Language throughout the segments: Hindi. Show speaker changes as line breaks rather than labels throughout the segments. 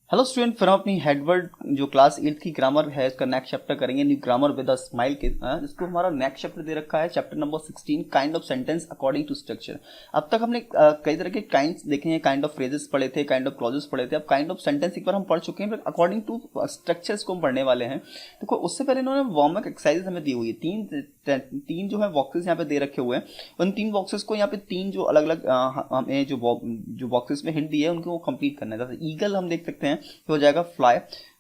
हेलो स्टूडेंट, फिर हम अपनी हेडवर्ड जो क्लास 8 की ग्रामर है इसका नेक्स्ट चैप्टर करेंगे, new grammar with a smile के। इसको हमारा नेक्स्ट चैप्टर दे रखा है, chapter number 16, kind of sentence according to structure. अब तक हमने कई तरह के काइंड्स देखे हैं, काइंड ऑफ फ्रेजेस पढ़े थे, काइंड ऑफ क्लॉजेस पढ़े थे। अब काइंड ऑफ सेंटेंस एक बार हम पढ़ चुके हैं, फिर अकॉर्डिंग टू स्ट्रक्चर्स को हम पढ़ने वाले हैं। देखो उससे पहले इन्होंने वार्म अप एक्सरसाइजेस हमें दी हुई है, तीन जो है बॉक्सेस यहाँ पे दे रखे हुए हैं। उन तीन बॉक्सेस को यहाँ पे तीन जो अलग अलग हमें जो बॉक्सेस में हिंट दिए है उनको कंप्लीट करना है। जैसे ईगल हम देख सकते हैं, हो जाएगा fly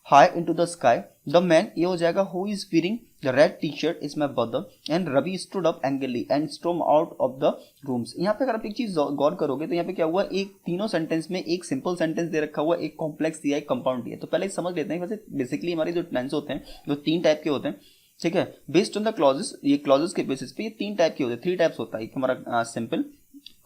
high into the sky. The man, ये हो जाएगा who is wearing the red T shirt is my brother. And Ravi stood up angrily and storm out of the rooms. यहाँ पे अगर आप एक चीज गौर करोगे तो यहाँ पे क्या हुआ, एक तीनों सेंटेंस में एक सिंपल सेंटेंस दे रखा हुआ, एक कॉम्प्लेक्स दिया, एक कंपाउंड दिया। तो पहले समझ लेते हैं वैसे बेसिकली हमारे जो टेंस होते हैं वो तीन टाइप के होते हैं, ठीक है। बेस्ड ऑन द क्लॉजेस, ये क्लॉजेस के बेसिस पे ये तीन टाइप के होते हैं, थ्री टाइप्स होता है। एक हमारा सिंपल,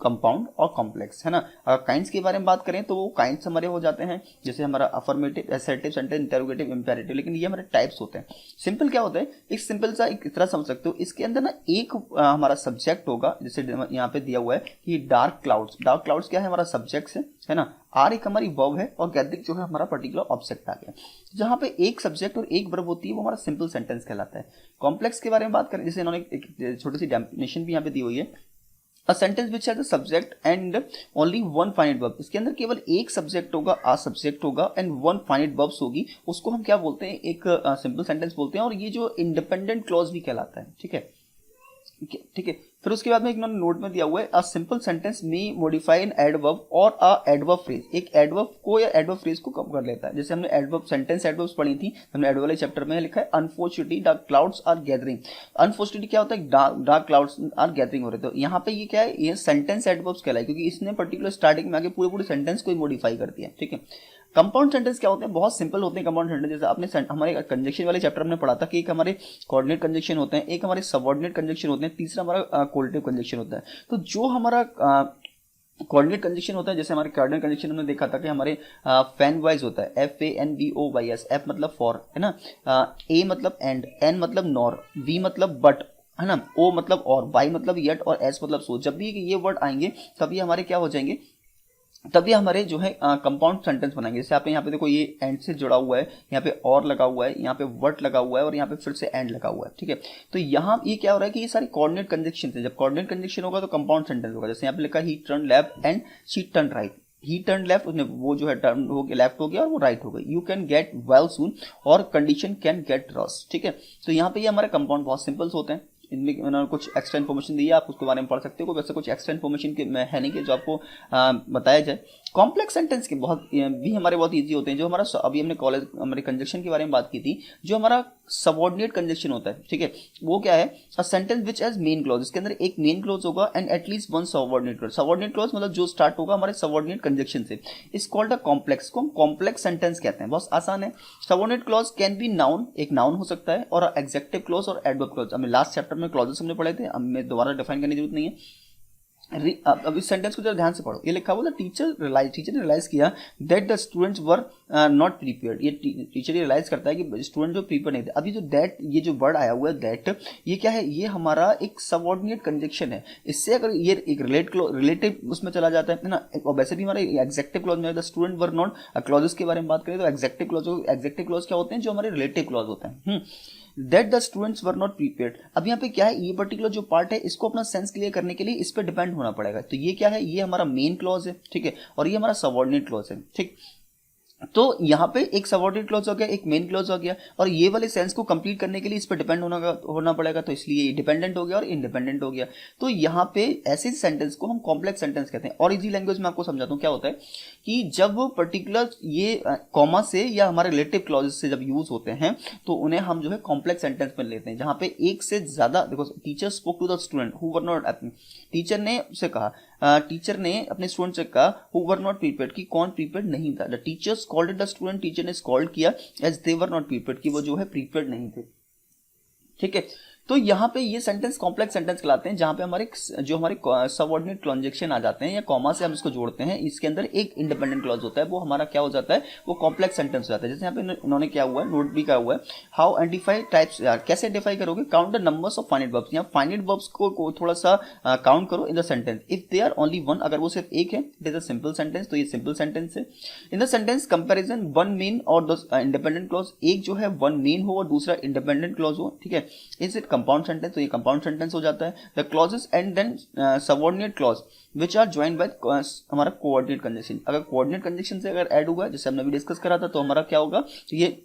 कंपाउंड और कॉम्प्लेक्स, है ना। अगर काइंड्स के बारे में बात करें तो वो काइंड्स हमारे हो जाते हैं जैसे हमारा affirmative, assertive sentence, interrogative, imperative. लेकिन ये हमारे टाइप्स होते हैं। सिंपल क्या होता है, एक सिंपल सा एक तरह समझ सकते हो, इसके अंदर ना एक हमारा सब्जेक्ट होगा, जैसे यहाँ पे दिया हुआ है कि डार्क क्लाउड्स। डार्क क्लाउड्स क्या है, हमारा सब्जेक्ट है ना। आर एक हमारी वर्ब है और गैदरिक जो है हमारा पर्टिकुलर ऑब्जेक्ट आ गया। जहां पे एक सब्जेक्ट और एक वर्ब होती है वो हमारा सिंपल सेंटेंस कहलाता है। कॉम्प्लेक्स के बारे में बात करें, जैसे इन्होंने एक छोटी सी डेफिनेशन भी यहाँ पे दी हुई है, a sentence which has a subject and only one finite verb. इसके अंदर केवल एक सब्जेक्ट होगा, आ सब्जेक्ट होगा एंड वन फाइनाइट वर्ब्स होगी, उसको हम क्या बोलते हैं, एक सिंपल सेंटेंस बोलते हैं। और ये जो इंडिपेंडेंट क्लॉज भी कहलाता है, ठीक है, ठीक है। फिर उसके बाद में एक नोट में दिया हुआ है, अ सिंपल सेंटेंस में मॉडिफाई एन एडवर्ब और अ एडवर्ब फ्रेज। एक एडवर्ब को या एडवर्ब फ्रेज को कम कर लेता है। जैसे हमने एडवर्ब सेंटेंस एडवर्ब्स पढ़ी थी, हमने एडवर्ब वाले चैप्टर में लिखा है unfortunately the clouds are gathering. Unfortunately क्या होता है, डार्क क्लाउड्स आर गैदरिंग हो रहे थे। तो यहाँ पे ये क्या है, ये सेंटेंस एडवर्ब्स कहलाए, क्योंकि इसने पर्टिकुलर स्टार्टिंग में आगे पूरे सेंटेंस को मॉडिफाई कर दिया, ठीक है। कंपाउंड सेंटेंस क्या होते हैं, बहुत सिंपल होते हैं कंपाउंड सेंटेंस। जैसे आपने हमारे कंजक्शन वाले चैप्टर में पढ़ा था कि एक हमारे कोऑर्डिनेट कंजक्शन होते हैं, एक हमारे सबऑर्डिनेट कंजक्शन होते हैं, तीसरा हमारा कोऑर्डिनेटिव कंजक्शन होता है। तो जो हमारा कोऑर्डिनेट कंजक्शन होता है, जैसे हमारे कोऑर्डिनेट कंजक्शन हमने देखा था कि हमारे फैन वाइज होता है, FANVOYS। एफ मतलब फॉर, है ना, ए मतलब एंड, एन मतलब नॉर, वी मतलब बट, है ना, ओ मतलब और, वाई मतलब यट और एस मतलब सो। जब भी ये वर्ड आएंगे तभी हमारे क्या हो जाएंगे, तभी हमारे जो है कंपाउंड सेंटेंस बनाएंगे। जैसे आप यहाँ पे देखो, ये एंड से जुड़ा हुआ है, यहाँ पे और लगा हुआ है, यहाँ पे वर्ड लगा हुआ है और यहाँ पे फिर से एंड लगा हुआ है, ठीक है। तो यहाँ ये क्या हो रहा है कि ये सारी कोऑर्डिनेट कंजक्शन है। जब कोऑर्डिनेट कंजक्शन होगा तो कंपाउंड सेंटेंस होगा। जैसे यहाँ पे लिखा ही turn left and she turn right. He turn left, उसने वो जो है टर्न हो गया, लेफ्ट हो गया और वो राइट हो गई। You can get well soon और कंडीशन कैन गेट रॉस, ठीक है। तो यहाँ पे ये हमारे कंपाउंड बहुत सिंपल होते हैं। इनमें उन्होंने कुछ एक्स्ट्रा इन्फॉर्मेशन दी है, आप उसके बारे में पढ़ सकते हो। वैसे कुछ एक्स्ट्रा इन्फॉर्मेशन है नहीं कि जो आपको बताया जाए। कॉम्प्लेक्स सेंटेंस के बहुत भी हमारे बहुत इजी होते हैं। जो हमारा अभी हमने कॉलेज हमारे कंजक्शन के बारे में बात की थी, जो हमारा सबऑर्डिनेट कंजक्शन होता है, ठीक है, वो क्या है, a sentence which has main clause. इसके अंदर एक मेन क्लॉज होगा and at least one subordinate clause. Subordinate clause मतलब जो स्टार्ट होगा हमारे सबऑर्डिनेट कंजक्शन से, इस कॉल्ड अ कॉम्प्लेक्स, को हम कॉम्प्लेक्स सेंटेंस कहते हैं। बहुत आसान है। Subordinate clause can be noun, एक नाउन हो सकता है, और एग्जेक्टिव क्लॉज और एडवर्ब क्लॉज। हमें लास्ट चैप्टर में क्लॉजेस हमने पढ़े थे, हमें दोबारा डिफाइन करने की जरूरत नहीं है। अब इस सेंटेंस को जरा ध्यान से पढ़ो। ये लिखा हुआ था, टीचर ने रियलाइज किया that the students were not prepared. ये टीचर रियलाइज करता है कि स्टूडेंट जो प्रिपेयर नहीं थे। अभी जो दैट, ये जो वर्ड आया हुआ है दैट, ये क्या है, ये हमारा एक सबऑर्डिनेट कंजक्शन है। इससे अगर ये एक रिलेटिव उसमें चला जाता है ना, और वैसे भी हमारे एग्जेक्टिव क्लॉज में the student were not, clauses के बारे में बात करें तो एग्जेक्टिव क्लॉज क्या होते हैं, जो हमारे रिलेटिव क्लॉज होते हैं। That the students were not prepared. अब यहाँ पे क्या है, ये पर्टिकुलर जो पार्ट है इसको अपना सेंस क्लियर करने के लिए इस पे डिपेंड होना पड़ेगा। तो ये क्या है, ये हमारा मेन क्लॉज है, ठीक है, और ये हमारा सबऑर्डिनेट क्लॉज है, ठीक। तो यहाँ पे एक सबऑर्डिनेट क्लॉज हो गया, एक मेन क्लॉज हो गया, और ये वाले सेंस को कंप्लीट करने के लिए इस पे डिपेंड होना पड़ेगा। तो इसलिए डिपेंडेंट हो गया और इंडिपेंडेंट हो गया। तो यहाँ पे ऐसे सेंटेंस को हम कॉम्प्लेक्स सेंटेंस कहते हैं। और इजी लैंग्वेज में आपको समझाता हूँ क्या होता है कि जब पर्टिकुलर ये कॉमा से या हमारे रिलेटिव क्लॉजेस से जब यूज होते हैं तो उन्हें हम जो है कॉम्प्लेक्स सेंटेंस में लेते हैं। जहाँ पे एक से ज्यादा, देखो, teacher spoke to the student who were not, teacher ने उसे कहा, टीचर ने अपने स्टूडेंट से कहा हु वर नॉट प्रिपेयर्ड, कि कौन प्रिपेयर्ड नहीं था। The teacher scolded the student, teacher ने स्कॉल्ड किया as they were not prepared, कि वो जो है प्रिपेयर्ड नहीं थे, ठीक है। तो यहाँ पे ये सेंटेंस कॉम्प्लेक्स सेंटेंस कहलाते हैं, जहाँ पे हमारे जो हमारे सबऑर्डिनेट कंजंक्शन आ जाते हैं या कॉमा से हम इसको जोड़ते हैं, इसके अंदर एक इंडिपेंडेंट क्लॉज होता है, वो हमारा क्या हो जाता है, वो कॉम्प्लेक्स सेंटेंस हो जाता है। जैसे यहाँ पे उन्होंने क्या हुआ है, नोट भी क्या हुआ है, हाउ आइडेंटिफाई टाइप्स, कैसे आइडेंटिफाई करोगे, count the numbers of finite verbs, यहाँ फाइनाइट वर्ब्स को थोड़ा सा काउंट करो in the sentence, if they are only one, अगर वो सिर्फ एक है, it is a simple sentence, तो ये सिंपल सेंटेंस है। In the sentence comparison one main और द इंडिपेंडेंट क्लॉज, एक जो है वन मेन हो और दूसरा इंडिपेंडेंट क्लॉज हो, ठीक है, इज इट कंपाउंड सेंटेंस, तो ये कंपाउंड सेंटेंस हो जाता है। The clauses and then subordinate clause which are joined by हमारा कोऑर्डिनेट कंजंक्शन, अगर कोऑर्डिनेट कंजंक्शन से अगर ऐड हुआ, जैसे हमने अभी डिस्कस करा था, तो हमारा क्या होगा, तो ये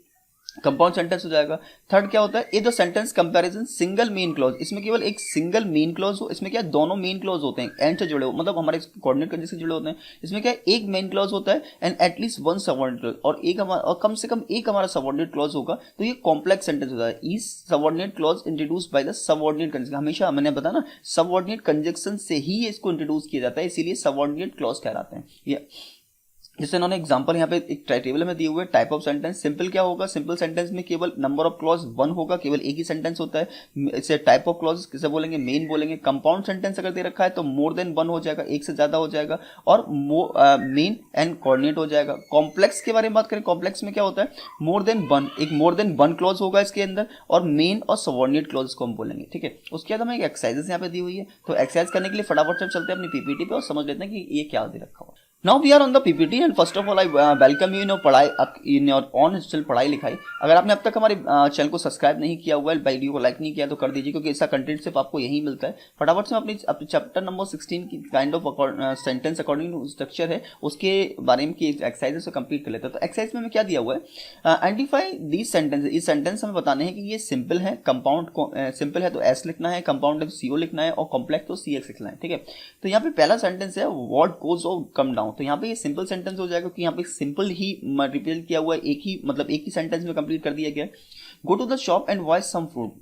कंपाउंड सेंटेंस हो जाएगा। थर्ड क्या होता है, ये जो sentence comparison single main clause, इसमें केवल एक सिंगल मेन क्लॉज हो, इसमें क्या है, दोनों मेन क्लॉज होते हैं एंड से जुड़े हो, मतलब हमारे कोऑर्डिनेट कंजंक्शन से जुड़े होते हैं, इसमें क्या है, एक मेन क्लॉज होता है and at least one subordinate clause, और एक हमारा, और कम से कम एक हमारा सबऑर्डिनेट क्लॉज होगा, तो ये कॉम्प्लेक्स सेंटेंस होता है। Is subordinate clause introduce by the subordinate conjunction, हमेशा मैंने बताया ना, सबऑर्डिनेट कंजंक्शन से ही इसको इंट्रोड्यूस किया जाता है, इसीलिए सबऑर्डिनेट क्लॉज कहलाते हैं ये। जैसे इन्होंने एग्जांपल यहाँ पे एक टेबल में दिए हुए, टाइप ऑफ सेंटेंस, सिंपल क्या होगा, सिंपल सेंटेंस में केवल नंबर ऑफ क्लॉज वन होगा, केवल एक ही सेंटेंस होता है, इसे टाइप ऑफ क्लॉज किसे बोलेंगे, मेन बोलेंगे। कंपाउंड सेंटेंस अगर दे रखा है तो मोर देन वन हो जाएगा, एक से ज्यादा हो जाएगा, और मेन एंड कोऑर्डिनेट हो जाएगा। कॉम्प्लेक्स के बारे में बात करें, कॉम्प्लेक्स में क्या होता है, मोर देन वन, एक मोर देन वन क्लॉज होगा इसके अंदर, और मेन और सबऑर्डिनेट क्लॉज को हम बोलेंगे, ठीक है। उसके बाद हमें एक एक्सरसाइजेस यहाँ पे दी हुई है, तो एक्सरसाइज करने के लिए फटाफट से चलते हैं अपनी पीपीटी पे और समझ लेते हैं कि ये क्या दे रखा हुआ है। Now we are on the PPT and first of all I welcome you in your पढ़ाई, in your on चल पढ़ाई लिखाई। अगर आपने अब तक हमारे चैनल को सब्सक्राइब नहीं किया हुआ है, वीडियो को लाइक नहीं किया तो कर दीजिए, क्योंकि ऐसा कंटेंट सिर्फ आपको यही मिलता है। फटाफट से अपने चैप्टर नंबर 16 की kind of sentence according to structure है, उसके बारे में की एक्सरसाइजेस को कंप्लीट कर लेते हैं। तो एक्सरसाइज में हमें क्या दिया हुआ है, आइडेंटिफाई दीज सेंटेंस, इस सेंटेंस हमें बताने हैं कि ये सिंपल है, कंपाउंड सिंपल है तो एस लिखना है, कंपाउंड है तो सीओ लिखना है, और कॉम्प्लेक्स तो सी एक्स लिखना है, ठीक है। तो यहाँ पे पहला सेंटेंस है what goes off come down, तो यहाँ पे ये सिंपल सेंटेंस हो जाएगा, क्योंकि यहाँ पे सिंपल ही रिप्रेजेंट किया हुआ है, एक ही मतलब एक ही सेंटेंस में कंप्लीट कर दिया गया है। Go to the shop and buy some fruit,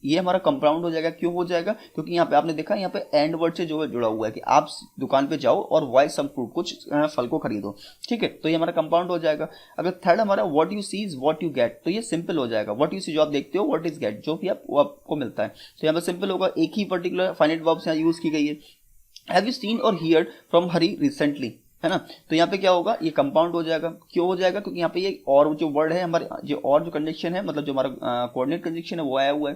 ये हमारा कंपाउंड हो जाएगा। क्यों हो जाएगा, क्योंकि यहाँ पे आपने देखा यहाँ पे एंड वर्ड से जो है जुड़ा हुआ है कि आप दुकान पे जाओ और बाय सम फ्रूट, कुछ फल को खरीदो, ठीक है, तो ये हमारा कंपाउंड हो जाएगा। अगर थर्ड हमारा what you see is what you get, तो ये सिंपल हो जाएगा, व्हाट यू सी जो आप देखते हो, व्हाट इज गेट जो भी आपको मिलता है, तो यहाँ पे सिंपल होगा, एक ही पर्टिकुलर फाइनाइट वर्ब्स यहाँ यूज की गई है। हैव यू सीन और हियर्ड फ्रॉम हरी रिसेंटली, है ना, तो यहाँ पे क्या होगा, ये कंपाउंड हो जाएगा। क्यों हो जाएगा, क्योंकि यहाँ पे ये और जो वर्ड है हमारे, जो और जो कंजंक्शन है, मतलब जो हमारा कोऑर्डिनेट कंजंक्शन है वो आया हुआ है।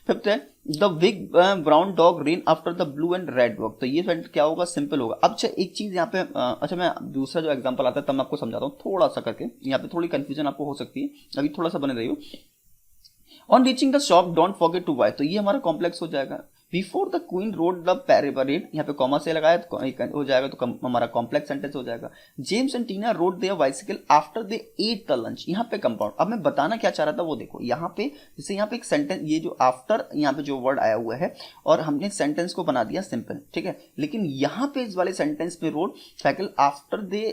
फिफ्थ है the big brown dog rain after the blue and red dog, तो ये क्या होगा, सिंपल होगा। अब अच्छा एक चीज यहाँ पे अच्छा मैं दूसरा जो एग्जाम्पल आता है तब मैं आपको समझाता हूँ थोड़ा सा करके, यहाँ पे थोड़ी कंफ्यूजन आपको हो सकती है, अभी थोड़ा सा बने रहिए। On reaching the shop don't forget to buy, तो ये हमारा कॉम्प्लेक्स हो जाएगा। Before the queen rode the parade, यहाँ पे कॉमा से लगाया तो हो जाएगा, तो हमारा कॉम्प्लेक्स सेंटेंस हो जाएगा। James and Tina rode their bicycle after they ate the lunch, यहाँ पे कंपाउंड। अब मैं बताना क्या चाह रहा था वो देखो, यहाँ पे जैसे यहाँ पे एक सेंटेंस, ये जो आफ्टर यहाँ पे जो वर्ड आया हुआ है और हमने सेंटेंस को बना दिया सिंपल, ठीक है, लेकिन यहाँ पे इस वाले सेंटेंस में road cycle after they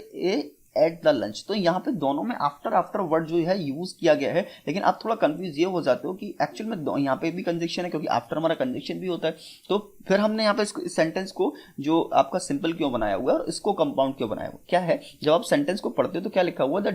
ate the lunch, तो यहाँ पे दोनों में आफ्टर वर्ड जो है यूज किया गया है, लेकिन आप थोड़ा कंफ्यूज ये हो जाते हो कि एक्चुअल में यहाँ पे भी कंजंक्शन है, क्योंकि आफ्टर हमारा कंजंक्शन भी होता है। तो फिर हमने यहाँ पे इस सेंटेंस को जो आपका सिंपल क्यों बनाया हुआ है और इसको कंपाउंड क्यों बनाया हुआ, क्या है, जब आप सेंटेंस को पढ़ते हो तो क्या लिखा हुआ है,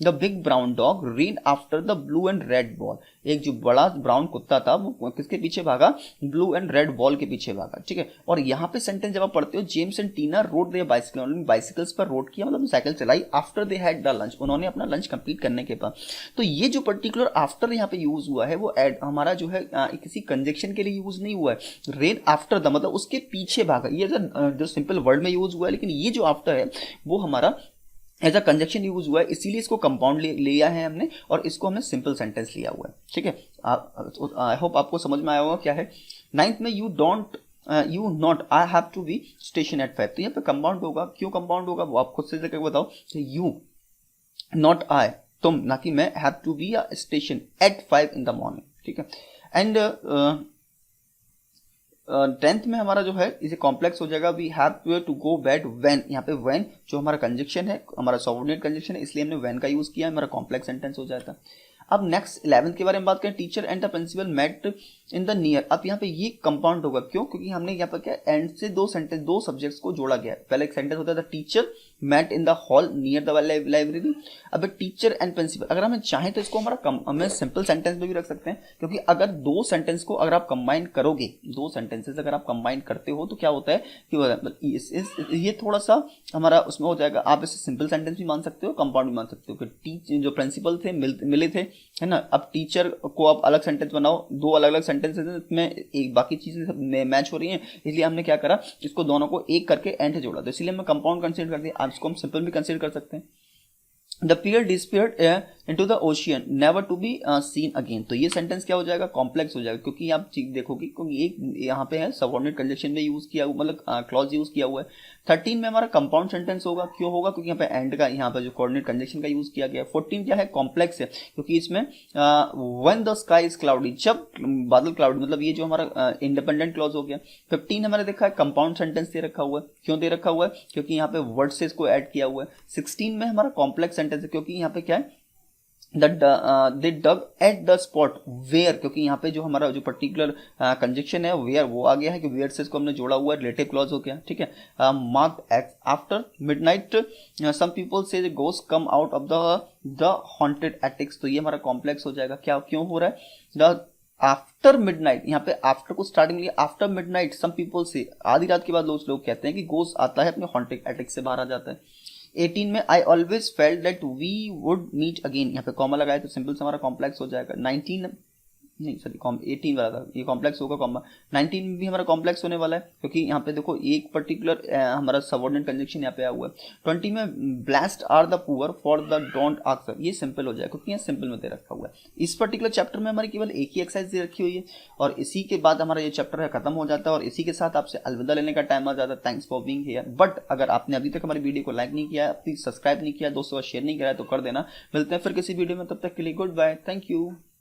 the big brown dog ran after the blue and red ball, एक जो बड़ा ब्राउन कुत्ता था वो किसके पीछे भागा, ब्लू एंड रेड बॉल के पीछे भागा, ठीक है। और यहाँ पे सेंटेंस जब आप पढ़ते हो, James and Tina rode their bicycle, उन्होंने बाइसिकल्स पर रोड किया, मतलब साइकिल चलाई, after they had the lunch, उन्होंने अपना लंच कंप्लीट करने के बाद। तो ये जो पर्टिकुलर आफ्टर यहाँ पे यूज हुआ है वो एड हमारा जो है किसी कंजक्शन के लिए यूज नहीं हुआ है, रेन आफ्टर द मतलब उसके पीछे भागा, ये जो सिंपल वर्ड में यूज हुआ है, लेकिन ये जो आफ्टर है वो हमारा एज अ कंजक्शन यूज हुआ है, इसीलिए इसको कंपाउंड लिया है हमने और इसको हमने सिंपल सेंटेंस लिया हुआ है, ठीक है। आई होप आपको समझ में आया होगा क्या है। नाइन्थ में you don't you not I have to be station at 5, तो यहाँ पे कंपाउंड होगा। क्यों कंपाउंड होगा वो आप खुद से करके बताओ, यू नॉट आई, तुम, ना कि मैं, have to be station at 5 in the morning, ठीक है। एंड 10th में हमारा जो है इसे कॉम्प्लेक्स हो जाएगा, we have to go bed when, यहाँ पे व्हेन जो हमारा कंजक्शन है, हमारा सबऑर्डिनेट कंजक्शन है, इसलिए हमने व्हेन का यूज किया है, हमारा कॉम्प्लेक्स सेंटेंस हो जाता है। अब नेक्स्ट 11th के बारे में बात करें, teacher and the principal met in the near, अब यहाँ पे ये कंपाउंड होगा। क्यों, क्योंकि हमने यहाँ पर क्या एंड से दो सब्जेक्ट्स को जोड़ा गया है। पहले एक सेंटेंस होता था teacher met in the hall near the library. अब टीचर एंड प्रिंसिपल, अगर हमें चाहें तो इसको हमें सिंपल सेंटेंस में भी रख सकते हैं, क्योंकि अगर दो सेंटेंस को अगर आप कंबाइन करोगे, दो सेंटेंसेस अगर आप कंबाइन करते हो तो क्या होता है कि ये थोड़ा सा हमारा उसमें हो जाएगा। आप इसे सिंपल सेंटेंस भी मान सकते हो, कंपाउंड भी मान सकते हो कि जो प्रिंसिपल थे मिले थे, है ना। अब टीचर को आप अलग सेंटेंस बनाओ, दो अलग अलग सेंटेंसेस में एक बाकी चीजें मैच हो रही हैं, इसलिए हमने क्या करा, इसको दोनों को एक करके एंड से जोड़ा, तो इसलिए हमने कंपाउंड कंसीडर कर दिया। आप इसको हम सिंपल भी कंसीडर कर सकते हैं। The pair disappeared into the ocean never to be seen again. तो ये सेंटेंस क्या हो जाएगा, कॉम्प्लेक्स हो जाएगा, क्योंकि आप देखोगे क्योंकि एक यहाँ पे है सबऑर्डिनेट कंजंक्शन में यूज किया हुआ, मतलब क्लॉज यूज किया हुआ है। 13 में हमारा कंपाउंड सेंटेंस होगा, क्यों होगा, क्योंकि यहाँ पे एंड का, यहाँ पे जो कोऑर्डिनेट कंजंक्शन का यूज किया गया है। 14 क्या है, कॉम्प्लेक्स है, क्योंकि इसमें when the sky is cloudy, जब बादल क्लाउडी, मतलब ये जो हमारा इंडिपेंडेंट क्लॉज हो गया। 15 हमारे देखा है कंपाउंड सेंटेंस दे रखा हुआ है, क्यों दे रखा हुआ है, क्योंकि यहाँ पे वर्ड से इसको ऐड किया हुआ है। 16 में हमारा कॉम्प्लेक्स सेंटेंस है, क्योंकि यहाँ पे क्या है, दे डग एट द स्पॉट वेयर, क्योंकि यहाँ पे जो हमारा जो पर्टिकुलर कंजक्शन है वेयर वो आ गया है, कि वेयर से इसको हमने जोड़ा हुआ है, रिलेटिव क्लॉज हो गया, ठीक है। Marked act after midnight some people say ghost come out of the haunted attics. तो ये हमारा कॉम्प्लेक्स हो जाएगा, क्या क्यों हो रहा है, द आफ्टर मिडनाइट, यहाँ पे आफ्टर को स्टार्टिंग लिया, आफ्टर मिडनाइट सम पीपल से, आधी रात के बाद लोग कहते हैं कि गोस्ट आता है अपने हॉन्टेड एटिक्स से बाहर आ जाता है। 18 में I always felt that we would meet again, यहाँ पे कॉमा लगाया तो सिंपल से हमारा कॉम्प्लेक्स हो जाएगा। 19 नहीं सॉरी 18 वाला था, ये कॉम्प्लेक्स होगा कॉमा। 19 में भी हमारा कॉम्प्लेक्स होने वाला है, क्योंकि यहाँ पे देखो एक पर्टिकुलर हमारा सबऑर्डिनेट कंजक्शन यहाँ पे आया हुआ है। 20 में blessed are the poor for the don't ask, ये सिंपल हो जाएगा, क्योंकि यहाँ सिंपल में दे रखा हुआ है। इस पर्टिकुलर चैप्टर में हमारी केवल एक ही एक्सरसाइज दे रखी हुई है, और इसी के बाद हमारा ये चैप्टर है खत्म हो जाता है, और इसी के साथ आपसे अलविदा लेने का टाइम आ जाता है। Thanks for being here. But अगर आपने अभी तक हमारी वीडियो को लाइक नहीं किया, प्लीज सब्सक्राइब नहीं किया, दोस्तों शेयर नहीं किया तो कर देना। मिलते हैं फिर किसी वीडियो में, तब तक के लिए गुड बाय, थैंक यू।